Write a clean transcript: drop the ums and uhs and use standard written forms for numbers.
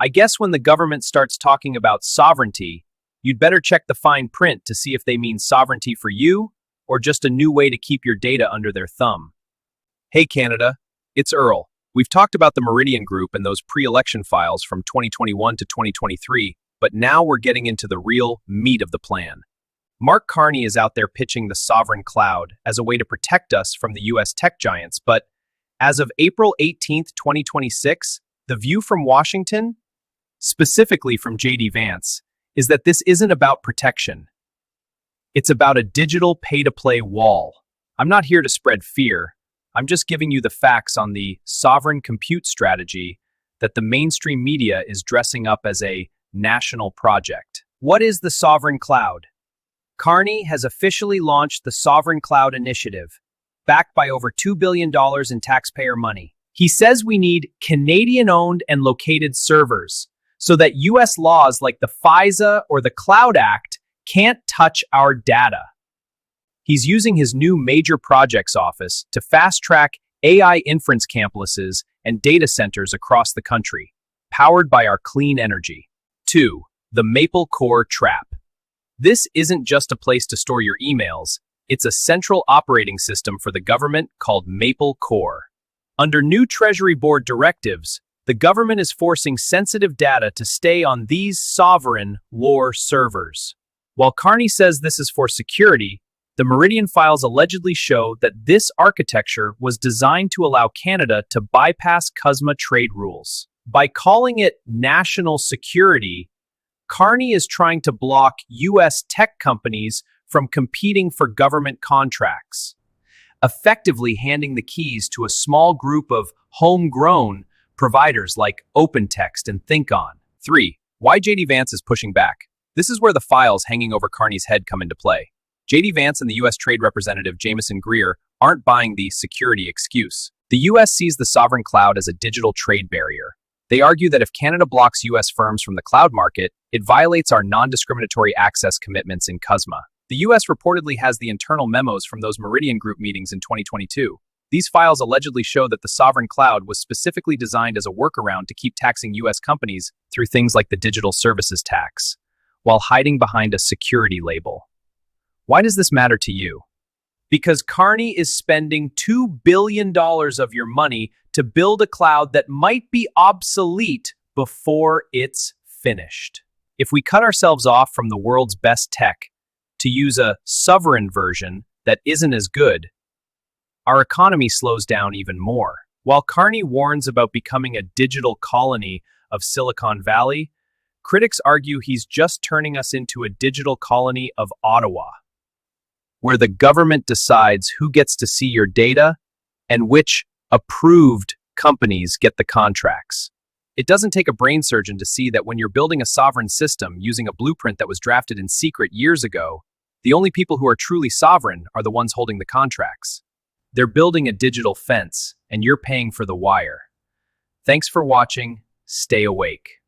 I guess when the government starts talking about sovereignty, you'd better check the fine print to see if they mean sovereignty for you or just a new way to keep your data under their thumb. Hey Canada, it's Earl. We've talked about the Meridian Group and those pre-election files from 2021 to 2023, but now we're getting into the real meat of the plan. Mark Carney is out there pitching the sovereign cloud as a way to protect us from the US tech giants, but as of April 18th, 2026, the view from Washington, specifically from JD Vance, is that this isn't about protection. It's about a digital pay-to-play wall. I'm not here to spread fear. I'm just giving you the facts on the sovereign compute strategy that the mainstream media is dressing up as a national project. What is the sovereign cloud? Carney has officially launched the Sovereign Cloud Initiative, backed by over $2 billion in taxpayer money. He says we need Canadian-owned and located servers so that US laws like the FISA or the Cloud Act can't touch our data. He's using his new Major Projects Office to fast-track AI inference campuses and data centers across the country, powered by our clean energy. 2. The Maple Core Trap. This isn't just a place to store your emails, it's a central operating system for the government called Maple Core. Under new Treasury Board directives, the government is forcing sensitive data to stay on these sovereign LOR servers. While Carney says this is for security, the Meridian files allegedly show that this architecture was designed to allow Canada to bypass CUSMA trade rules. By calling it national security, Carney is trying to block US tech companies from competing for government contracts, effectively handing the keys to a small group of homegrown providers like OpenText and ThinkOn. 3. Why JD Vance is pushing back. This is where the files hanging over Carney's head come into play. JD Vance and the US Trade Representative Jamieson Greer aren't buying the security excuse. The US sees the sovereign cloud as a digital trade barrier. They argue that if Canada blocks US firms from the cloud market, it violates our non-discriminatory access commitments in CUSMA. The US reportedly has the internal memos from those Meridian Group meetings in 2022. These files allegedly show that the sovereign cloud was specifically designed as a workaround to keep taxing US companies through things like the digital services tax, while hiding behind a security label. Why does this matter to you? Because Carney is spending $2 billion of your money to build a cloud that might be obsolete before it's finished. If we cut ourselves off from the world's best tech to use a sovereign version that isn't as good, our economy slows down even more. While Carney warns about becoming a digital colony of Silicon Valley, critics argue he's just turning us into a digital colony of Ottawa, where the government decides who gets to see your data and which approved companies get the contracts. It doesn't take a brain surgeon to see that when you're building a sovereign system using a blueprint that was drafted in secret years ago, the only people who are truly sovereign are the ones holding the contracts. They're building a digital fence, and you're paying for the wire. Thanks for watching. Stay awake.